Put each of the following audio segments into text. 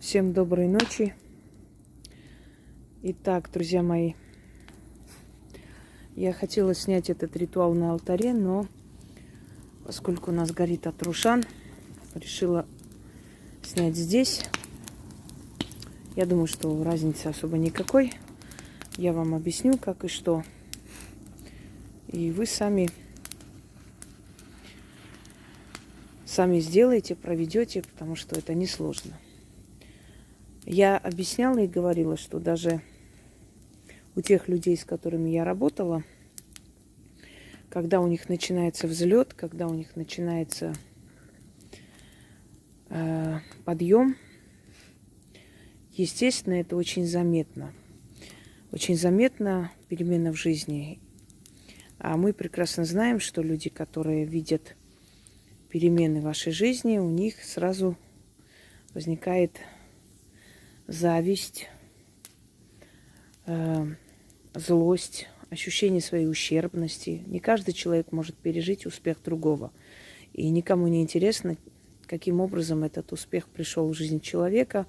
Всем доброй ночи. Итак, друзья мои, я хотела снять этот ритуал на алтаре, но поскольку у нас горит от Рушан, решила снять здесь. Я думаю, что разницы особо никакой. Я вам объясню, как и что. И вы сами сделаете, проведете, потому что это несложно. Я объясняла и говорила, что даже у тех людей, с которыми я работала, когда у них начинается взлет, когда у них начинается подъем, естественно, это очень заметно. Очень заметно перемена в жизни. А мы прекрасно знаем, что люди, которые видят перемены в вашей жизни, у них сразу возникает зависть, злость, ощущение своей ущербности. Не каждый человек может пережить успех другого. И никому не интересно, каким образом этот успех пришел в жизнь человека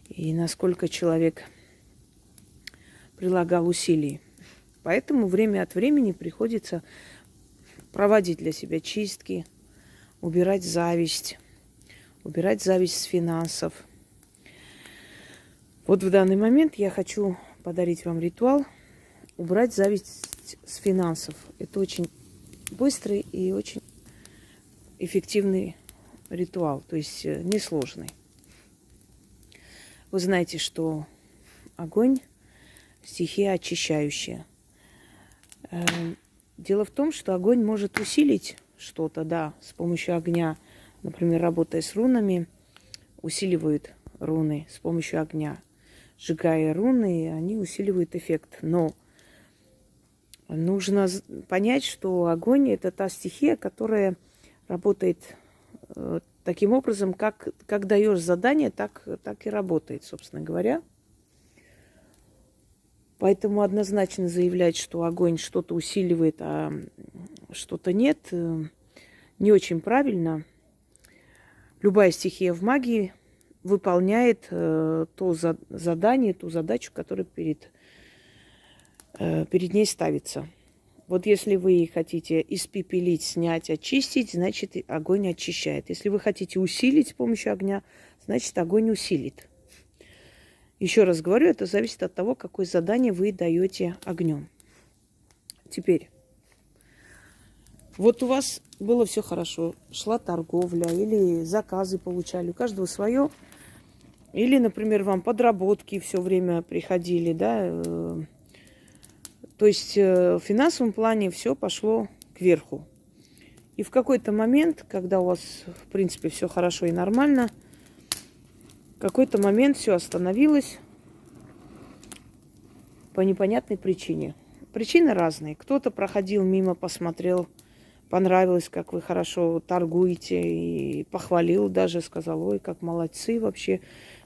и насколько человек прилагал усилий. Поэтому время от времени приходится проводить для себя чистки, убирать зависть с финансов. Вот в данный момент я хочу подарить вам ритуал убрать зависть с финансов. Это очень быстрый и очень эффективный ритуал, то есть несложный. Вы знаете, что огонь – стихия очищающая. Дело в том, что огонь может усилить что-то, да, с помощью огня. Например, работая с рунами, усиливают руны с помощью огня. Сжигая руны, они усиливают эффект. Но нужно понять, что огонь – это та стихия, которая работает таким образом, как даешь задание, так и работает, собственно говоря. Поэтому однозначно заявлять, что огонь что-то усиливает, а что-то нет, не очень правильно. Любая стихия в магии выполняет то задание, ту задачу, которая перед ней ставится. Вот если вы хотите испепелить, снять, очистить, значит, огонь очищает. Если вы хотите усилить с помощью огня, значит, огонь усилит. Еще раз говорю, это зависит от того, какое задание вы даете огнем. Теперь, вот у вас было все хорошо, шла торговля или заказы получали, у каждого свое. Или, например, вам подработки все время приходили, да. То есть в финансовом плане все пошло кверху. И в какой-то момент, когда у вас, в принципе, все хорошо и нормально, в какой-то момент все остановилось по непонятной причине. Причины разные. Кто-то проходил мимо, посмотрел, понравилось, как вы хорошо торгуете, и похвалил даже, сказал: ой, как молодцы вообще,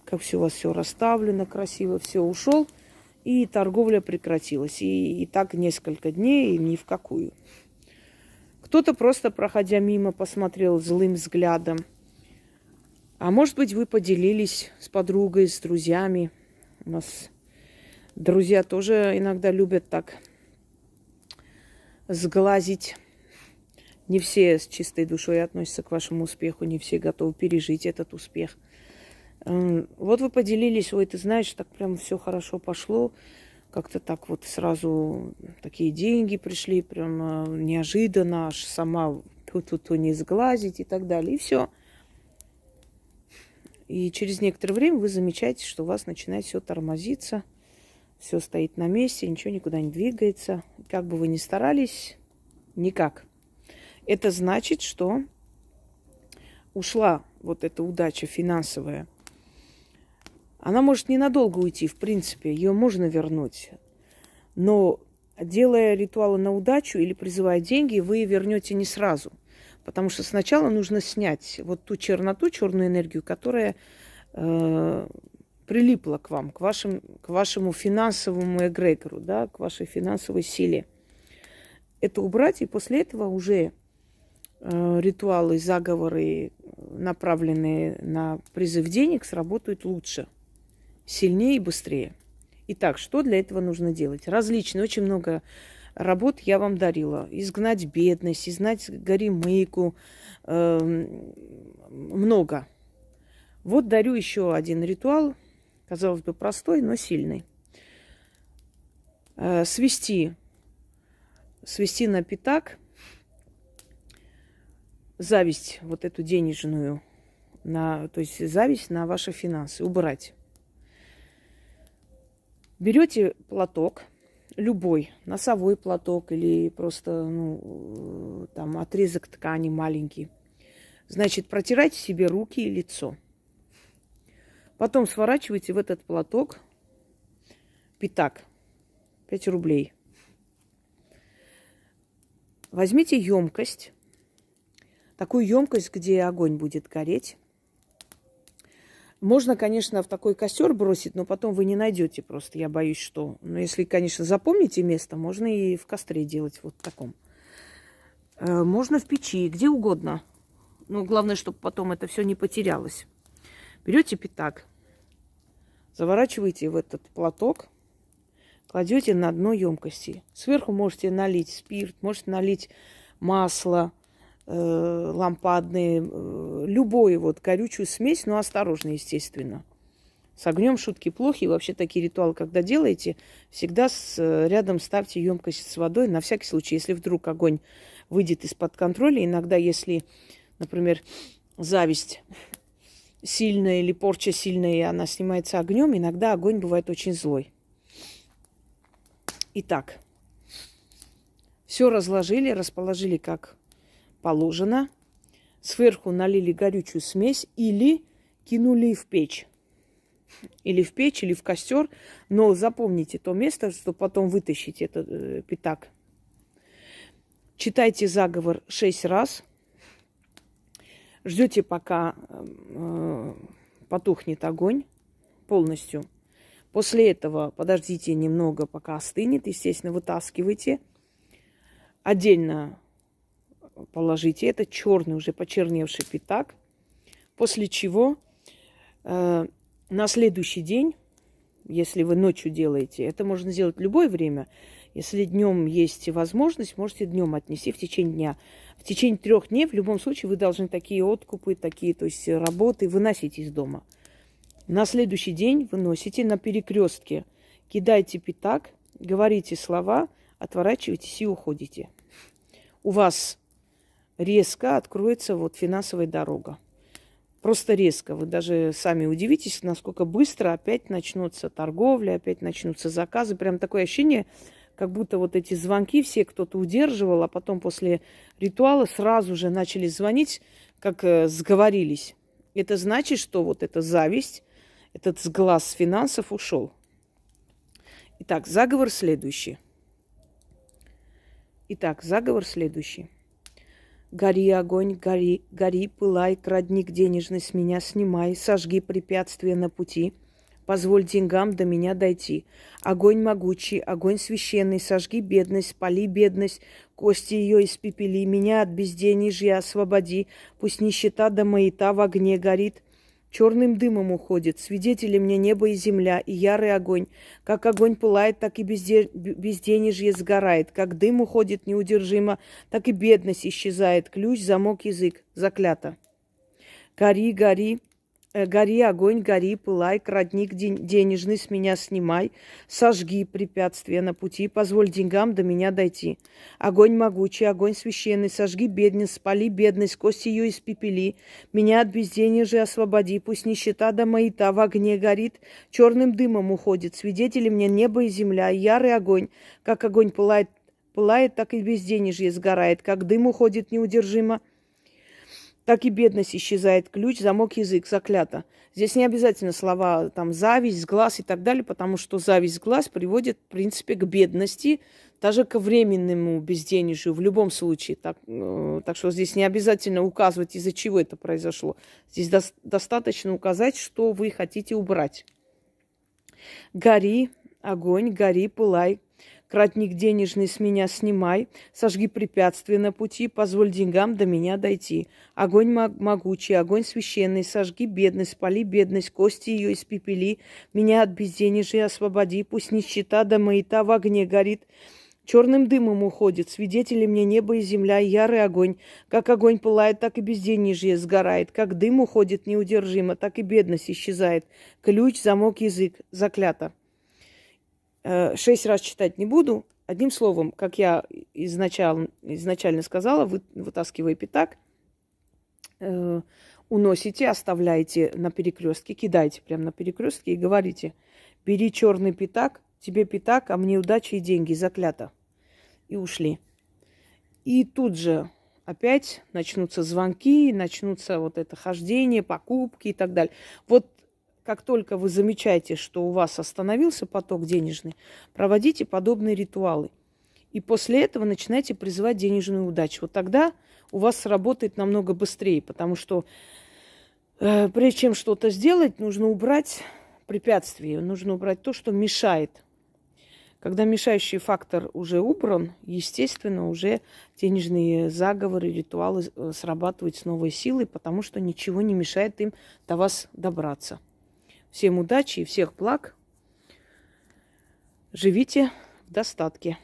как все у вас все расставлено красиво, все, ушел, и торговля прекратилась. И так несколько дней, и ни в какую. Кто-то просто, проходя мимо, посмотрел злым взглядом. А может быть, вы поделились с подругой, с друзьями. У нас друзья тоже иногда любят так сглазить. Не все с чистой душой относятся к вашему успеху, не все готовы пережить этот успех. Вот вы поделились: ой, ты знаешь, так прям все хорошо пошло, как-то так вот сразу такие деньги пришли, прям неожиданно, аж сама тут не сглазить и так далее, и все. И через некоторое время вы замечаете, что у вас начинает все тормозиться, все стоит на месте, ничего никуда не двигается. Как бы вы ни старались, никак. Это значит, что ушла вот эта удача финансовая. Она может ненадолго уйти, в принципе, ее можно вернуть. Но делая ритуалы на удачу или призывая деньги, вы вернете не сразу. Потому что сначала нужно снять вот ту черноту, черную энергию, которая прилипла к вам, к вашему финансовому эгрегору, да, к вашей финансовой силе. Это убрать, и после этого уже ритуалы, заговоры, направленные на призыв денег, сработают лучше, сильнее и быстрее. Итак, что для этого нужно делать? Различные, очень много работ я вам дарила. Изгнать бедность, изгнать горемыку, много. Вот дарю еще один ритуал, казалось бы, простой, но сильный. Свести на пятак зависть, вот эту денежную, то есть зависть на ваши финансы, убрать. Берете платок, любой, носовой платок или просто там отрезок ткани маленький. Значит, протирайте себе руки и лицо. Потом сворачивайте в этот платок пятак, 5 рублей. Возьмите емкость, такую емкость, где огонь будет гореть. Можно, конечно, в такой костер бросить, но потом вы не найдете просто, я боюсь, что. Но если, конечно, запомните место, можно и в костре делать вот в таком. Можно в печи, где угодно. Но главное, чтобы потом это все не потерялось. Берете пятак, заворачиваете в этот платок, кладете на дно емкости. Сверху можете налить спирт, можете налить масло, лампадные, любую вот горючую смесь, но осторожно, естественно. С огнем шутки плохи. И вообще такие ритуалы, когда делаете, всегда рядом ставьте емкость с водой, на всякий случай, если вдруг огонь выйдет из-под контроля. Иногда, если, например, зависть сильная или порча сильная, и она снимается огнем, иногда огонь бывает очень злой. Итак, все разложили, расположили как положено. Сверху налили горючую смесь или кинули в печь. Или в печь, или в костер. Но запомните то место, что потом вытащите этот пятак. Читайте заговор 6 раз. Ждете, пока потухнет огонь полностью. После этого подождите немного, пока остынет. Естественно, вытаскивайте. Отдельно положите этот черный, уже почерневший пятак. После чего на следующий день, если вы ночью делаете, это можно сделать в любое время. Если днем есть возможность, можете днем отнести в течение дня. В течение 3 дней в любом случае вы должны такие откупы, такие, то есть работы выносить из дома. На следующий день выносите на перекрестке, кидайте пятак, говорите слова, отворачиваетесь и уходите. У вас резко откроется вот финансовая дорога. Просто резко. Вы даже сами удивитесь, насколько быстро опять начнутся торговля, опять начнутся заказы. Прям такое ощущение, как будто вот эти звонки все кто-то удерживал, а потом после ритуала сразу же начали звонить, как сговорились. Это значит, что вот эта зависть, этот сглаз финансов ушел. Итак, заговор следующий. Гори, огонь, гори, гори, пылай, крадник денежный с меня снимай, сожги препятствия на пути, позволь деньгам до меня дойти. Огонь могучий, огонь священный, сожги бедность, спали бедность, кости ее испепели, меня от безденежья освободи, пусть нищета до маята в огне горит. Черным дымом уходит, свидетели мне небо и земля, и ярый огонь. Как огонь пылает, так и безденежье сгорает. Как дым уходит неудержимо, так и бедность исчезает. Ключ, замок, язык. Заклято. Гори, гори, гори, огонь, гори, пылай, крадник денежный с меня снимай, сожги препятствия на пути, позволь деньгам до меня дойти. Огонь могучий, огонь священный, сожги бедность, спали бедность, кости ее испепели, меня от безденежья освободи, пусть нищета до маята в огне горит, черным дымом уходит, свидетели мне небо и земля, ярый огонь, как огонь пылает, так и безденежье сгорает, как дым уходит неудержимо, так и бедность исчезает. Ключ, замок, язык. Заклято. Здесь не обязательно слова там зависть, глаз и так далее, потому что зависть, глаз приводит, в принципе, к бедности, даже к временному безденежью в любом случае. Так что здесь не обязательно указывать, из-за чего это произошло. Здесь достаточно указать, что вы хотите убрать. Гори, огонь, гори, пылай. Кратник денежный с меня снимай, сожги препятствия на пути, позволь деньгам до меня дойти. Огонь могучий, огонь священный, сожги бедность, спали бедность, кости ее испепели, меня от безденежья освободи, пусть нищета до маята в огне горит. Черным дымом уходит, свидетели мне небо и земля, и ярый огонь. Как огонь пылает, так и безденежье сгорает. Как дым уходит неудержимо, так и бедность исчезает. Ключ, замок, язык. Заклято. 6 раз читать не буду. Одним словом, как я изначально сказала, вы вытаскивая пятак, уносите, оставляете на перекрестке, кидайте прямо на перекрестке и говорите: бери черный пятак, тебе пятак, а мне удачи и деньги, заклято. И ушли. И тут же опять начнутся звонки, начнутся вот это хождение, покупки и так далее. Вот как только вы замечаете, что у вас остановился поток денежный, проводите подобные ритуалы. И после этого начинайте призывать денежную удачу. Вот тогда у вас сработает намного быстрее, потому что прежде чем что-то сделать, нужно убрать препятствие, нужно убрать то, что мешает. Когда мешающий фактор уже убран, естественно, уже денежные заговоры, ритуалы срабатывают с новой силой, потому что ничего не мешает им до вас добраться. Всем удачи и всех благ. Живите в достатке.